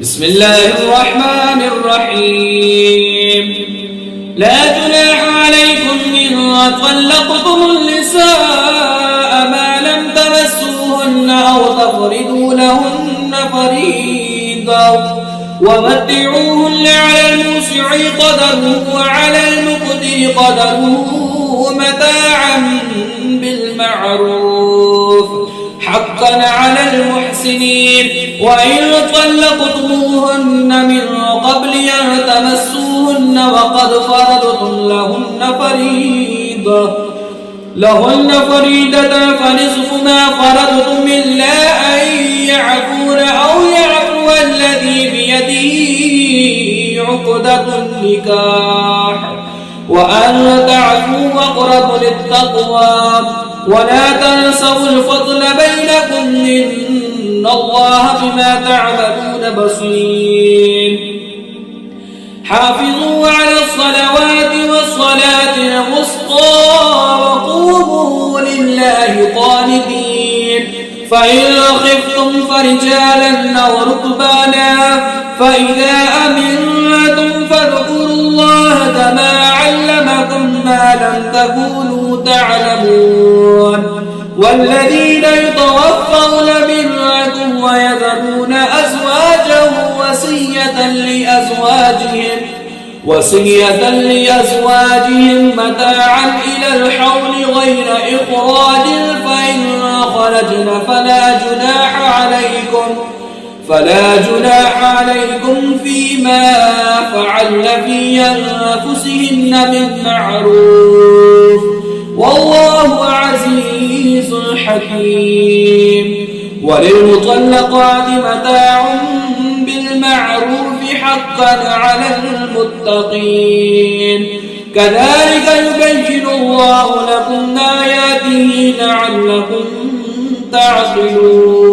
بسم الله الرحمن الرحيم لا جناح عليكم إن طلقتم النساء ما لم تمسوهن أو تفرضوا لهن فريضة ومتعوهن على الموسع قدره وعلى المقتر قدره متاعا بالمعروف حقا على المحسنين. وإن طلقتموهن من قبل أن تمسوهن وقد فرضتم لهن فريضة فنصف ما فرضتم إلا أن يعفون أو يعفو الذي بيده عقدة النكاح وأن تعفوا أقرب للتقوى ولا تنسوا الفضل بينكم إن الله بما تعملون بصير. حافظوا على الصلوات والصلاة الوسطى وقوموا لله قانتين. فإن خفتم فرجالا أو ركبانا فإذا أمنتم فاذكروا الله كما علمكم ما لم تكونوا تعلمون. والذين يتوفون منكم ويذرون أزواجا وصية لأزواجهم متاعا إلى الحول غير إخراج فإن خرجن فلا جناح عليكم فيما فعلن في أنفسهن من معروف والله عزيز حكيم. وللمطلقات متاع بالمعروف حقا على المتقين. كذلك يبين الله لكم آياته لعلكم تعقلون.